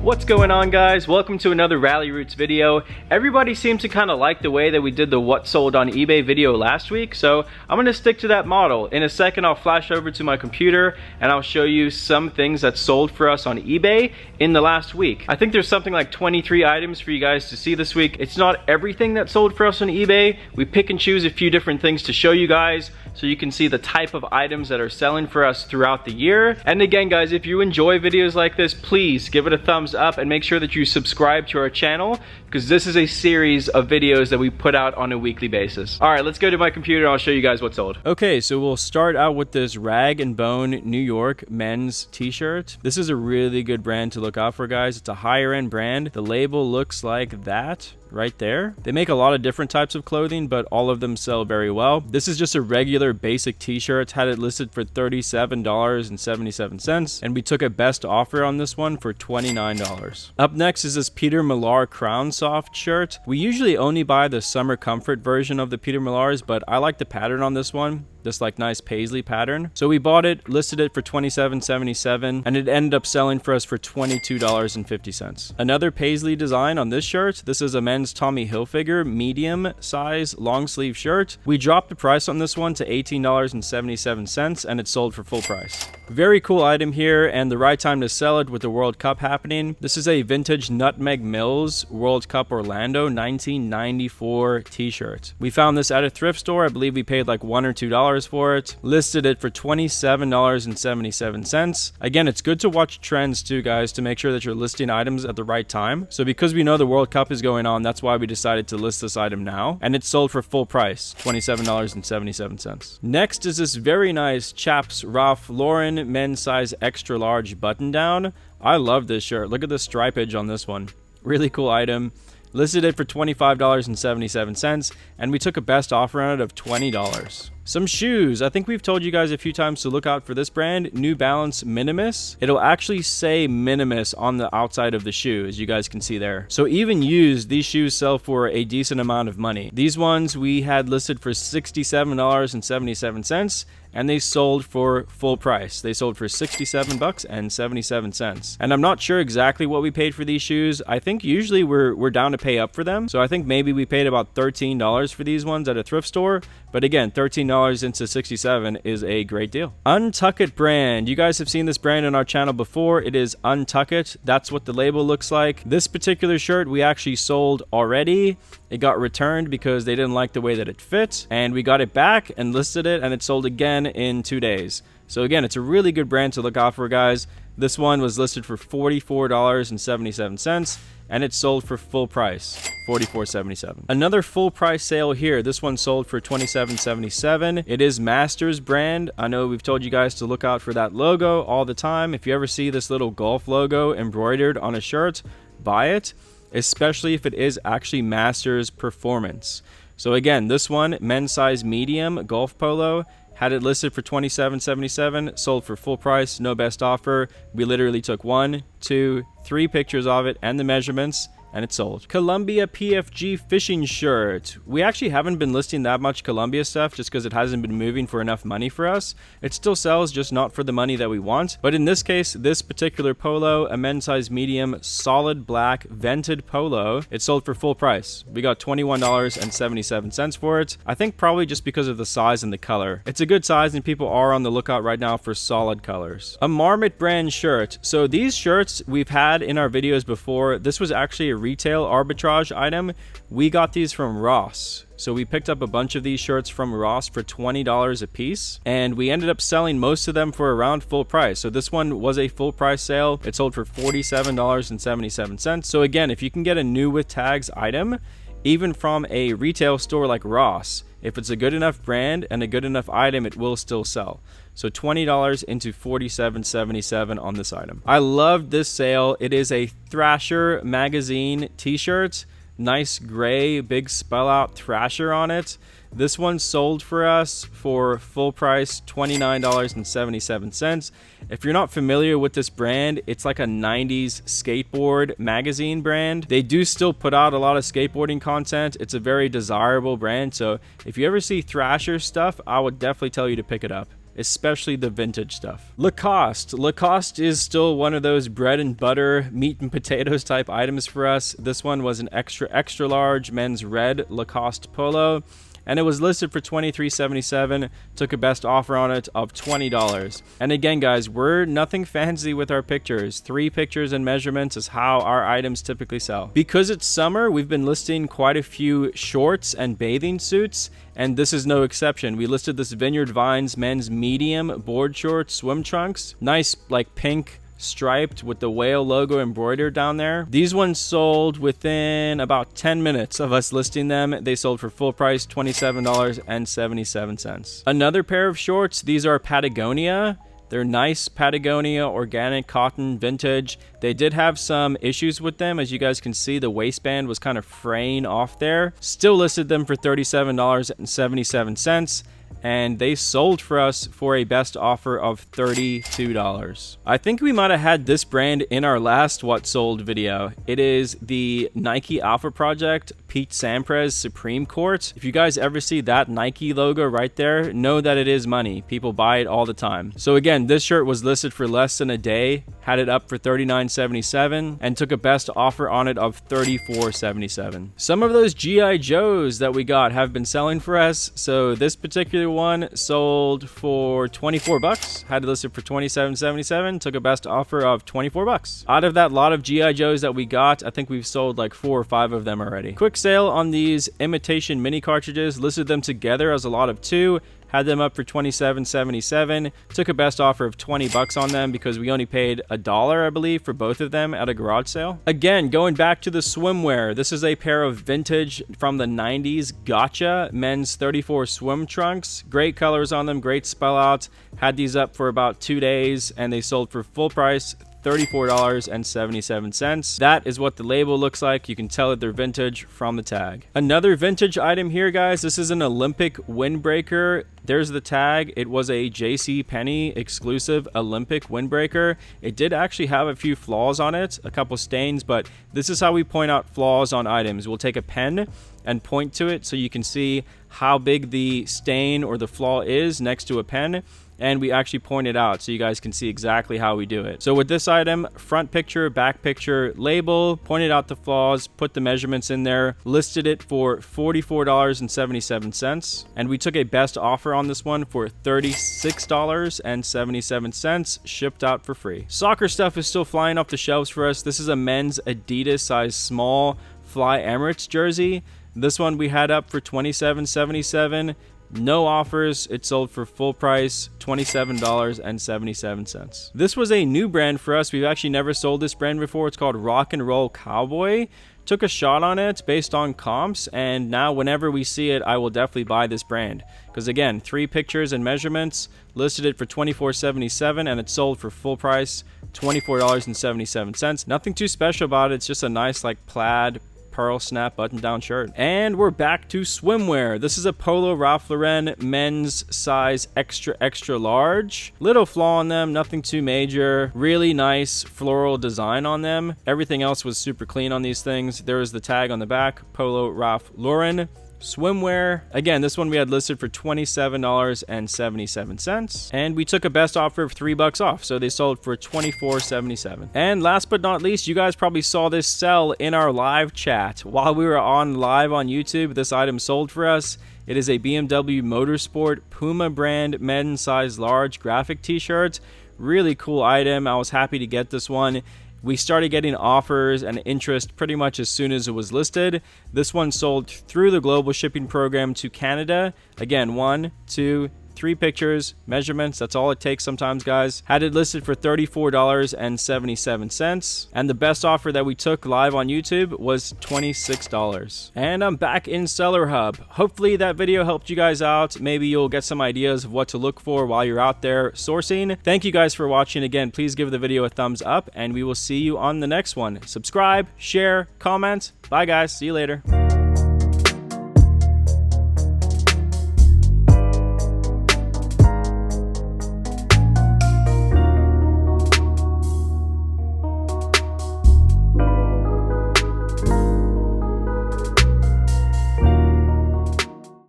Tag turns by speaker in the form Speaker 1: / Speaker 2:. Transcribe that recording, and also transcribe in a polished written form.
Speaker 1: What's going on, guys? Welcome to another Rally Roots video. Everybody seemed to kind of like the way that we did the what sold on eBay video last week, so I'm going to stick to that model. In a second, I'll flash over to my computer and I'll show you some things that sold for us on eBay in the last week. I think there's something like 23 items for you guys to see this week. It's not everything that sold for us on eBay. We pick and choose a few different things to show you guys so you can see the type of items that are selling for us throughout the year. And again, guys, if you enjoy videos like this, please give it a thumbs up and make sure that you subscribe to our channel, because this is a series of videos that we put out on a weekly basis. All right, let's go to my computer and I'll show you guys what sold. Okay, so we'll start out with this Rag & Bone New York men's t-shirt. This is a really good brand to look out for, guys. It's a higher end brand. The label looks like that right there. They make a lot of different types of clothing, but all of them sell very well. This is just a regular basic t-shirt. Had it listed for $37.77, and we took a best offer on this one for $29. Up next is this Peter Millar Crown Soft shirt. We usually only buy the summer comfort version of the Peter Millars, but I like the pattern on this one. This like nice paisley pattern. So we bought it, listed it for $27.77, and it ended up selling for us for $22.50. Another paisley design on this shirt. This is a men's Tommy Hilfiger medium size long sleeve shirt. We dropped the price on this one to $18.77, and it sold for full price. Very cool item here, and the right time to sell it with the World Cup happening. This is a vintage Nutmeg Mills World Cup Orlando 1994 t-shirt. We found this at a thrift store. I believe we paid like $1 or $2 for it. Listed it for $27.77. Again, it's good to watch trends too, guys, to make sure that you're listing items at the right time. So because we know the World Cup is going on, that's why we decided to list this item now, and it sold for full price, $27.77. Next is this very nice Chaps Ralph Lauren men's size extra large button down. I love this shirt. Look at the stripage on this one. Really cool item. Listed it for $25.77, and we took a best offer on it of $20. Some shoes. I think we've told you guys a few times to look out for this brand, New Balance Minimus. It'll actually say Minimus on the outside of the shoe, as you guys can see there. So even used, these shoes sell for a decent amount of money. These ones we had listed for $67.77, and they sold for full price. They sold for $67.77. And I'm not sure exactly what we paid for these shoes. I think usually we're down to pay up for them. So I think maybe we paid about $13 for these ones at a thrift store. But again, $13 into $67 is a great deal. Untuck It brand. You guys have seen this brand on our channel before. It is Untuck It. That's what the label looks like. This particular shirt we actually sold already. It got returned because they didn't like the way that it fit, and we got it back and listed it, and it sold again in 2 days. So again, it's a really good brand to look out for, guys. This one was listed for $44.77, and it sold for full price, $44.77. Another full price sale here. This one sold for $27.77. It is Masters brand. I know we've told you guys to look out for that logo all the time. If you ever see this little golf logo embroidered on a shirt, buy it, especially if it is actually Masters Performance. So again, this one, men's size medium golf polo, had it listed for $27.77, sold for full price, no best offer. We literally took 1, 2, 3 pictures of it and the measurements, and it sold. Columbia PFG fishing shirt. We actually haven't been listing that much Columbia stuff just because it hasn't been moving for enough money for us. It still sells, just not for the money that we want. But in this case, this particular polo, a men's size medium, solid black, vented polo, it sold for full price. We got $21.77 for it. I think probably just because of the size and the color. It's a good size, and people are on the lookout right now for solid colors. A Marmot brand shirt. So these shirts we've had in our videos before. This was actually a retail arbitrage item. We got these from Ross. So we picked up a bunch of these shirts from Ross for $20 a piece, and we ended up selling most of them for around full price. So this one was a full price sale. It sold for $47.77. So again, if you can get a new with tags item, even from a retail store like Ross, if it's a good enough brand and a good enough item, it will still sell. So $20 into $47.77 on this item. I love this sale. It is a Thrasher magazine t-shirt. Nice gray, big spell out Thrasher on it. This one sold for us for full price, $29.77. If you're not familiar with this brand, it's like a 90s skateboard magazine brand. They do still put out a lot of skateboarding content. It's a very desirable brand. So if you ever see Thrasher stuff, I would definitely tell you to pick it up. especially the vintage stuff. Lacoste is still one of those bread and butter, meat and potatoes type items for us. This one was an extra large men's red Lacoste polo, and it was listed for $23.77. Took a best offer on it of $20. And again, guys, we're nothing fancy with our pictures. 3 pictures and measurements is how our items typically sell. Because it's summer, we've been listing quite a few shorts and bathing suits, and this is no exception. We listed this Vineyard Vines men's medium board shorts, swim trunks. Nice, like pink, striped with the whale logo embroidered down there. These ones sold within about 10 minutes of us listing them. They sold for full price, $27.77. Another pair of shorts, these are Patagonia. They're nice Patagonia organic cotton vintage. They did have some issues with them. As you guys can see, the waistband was kind of fraying off there. Still listed them for $37.77. And they sold for us for a best offer of $32. I think we might have had this brand in our last What Sold video. It is the Nike Alpha Project Pete Sampras Supreme Court. If you guys ever see that Nike logo right there, know that it is money. People buy it all the time. So again, this shirt was listed for less than a day, had it up for $39.77, and took a best offer on it of $34.77. Some of those G.I. Joes that we got have been selling for us. So this particular one sold for 24 bucks, had it listed for $27.77, took a best offer of 24 bucks. Out of that lot of G.I. Joes that we got, I think we've sold like 4 or 5 of them already. Quick sale on these imitation mini cartridges, listed them together as a lot of 2, had them up for $27.77, took a best offer of 20 bucks on them because we only paid $1, I believe, for both of them at a garage sale. Again, going back to the swimwear, this is a pair of vintage from the 90s Gotcha men's 34 swim trunks. Great colors on them, great spell out. Had these up for about 2 days and they sold for full price, $34.77. That is what the label looks like. You can tell that they're vintage from the tag. Another vintage item here, guys. This is an Olympic windbreaker. There's the tag. It was a JCPenney exclusive Olympic windbreaker. It did actually have a few flaws on it, a couple stains, but this is how we point out flaws on items. We'll take a pen and point to it so you can see how big the stain or the flaw is next to a pen, and we actually point it out so you guys can see exactly how we do it. So with this item, front picture, back picture, label, pointed out the flaws, put the measurements in there, listed it for $44.77, and we took a best offer on this one for $36.77, shipped out for free. Soccer stuff is still flying off the shelves for us. This is a men's Adidas size small Fly Emirates jersey. This one we had up for $27.77. No offers. It sold for full price, $27.77. This was a new brand for us. We've actually never sold this brand before. It's called Rock and Roll Cowboy. Took a shot on it based on comps, and now whenever we see it, I will definitely buy this brand. Because again, 3 pictures and measurements, listed it for $24.77, and it sold for full price, $24.77. Nothing too special about it. It's just a nice like plaid pearl snap button down shirt. And we're back to swimwear. This is a Polo Ralph Lauren men's size extra large. Little flaw on them, nothing too major. Really nice floral design on them. Everything else was super clean on these things. There is the tag on the back, Polo Ralph Lauren. Swimwear, again, this one we had listed for $27.77, and we took a best offer of $3 off, so they sold for $24.77. And last but not least, you guys probably saw this sell in our live chat while we were on live on YouTube. This item sold for us. It is a BMW Motorsport Puma brand men's size large graphic t-shirt. Really cool item. I was happy to get this one. We started getting offers and interest pretty much as soon as it was listed. This one sold through the global shipping program to Canada. Again, 1, 2, 3 pictures, measurements, that's all it takes sometimes, guys. Had it listed for $34.77, and the best offer that we took live on YouTube was $26. And I'm back in Seller Hub. Hopefully that video helped you guys out. Maybe you'll get some ideas of what to look for while you're out there sourcing. Thank you guys for watching. Again, please give the video a thumbs up, and we will see you on the next one. Subscribe, share, comment. Bye guys, see you later.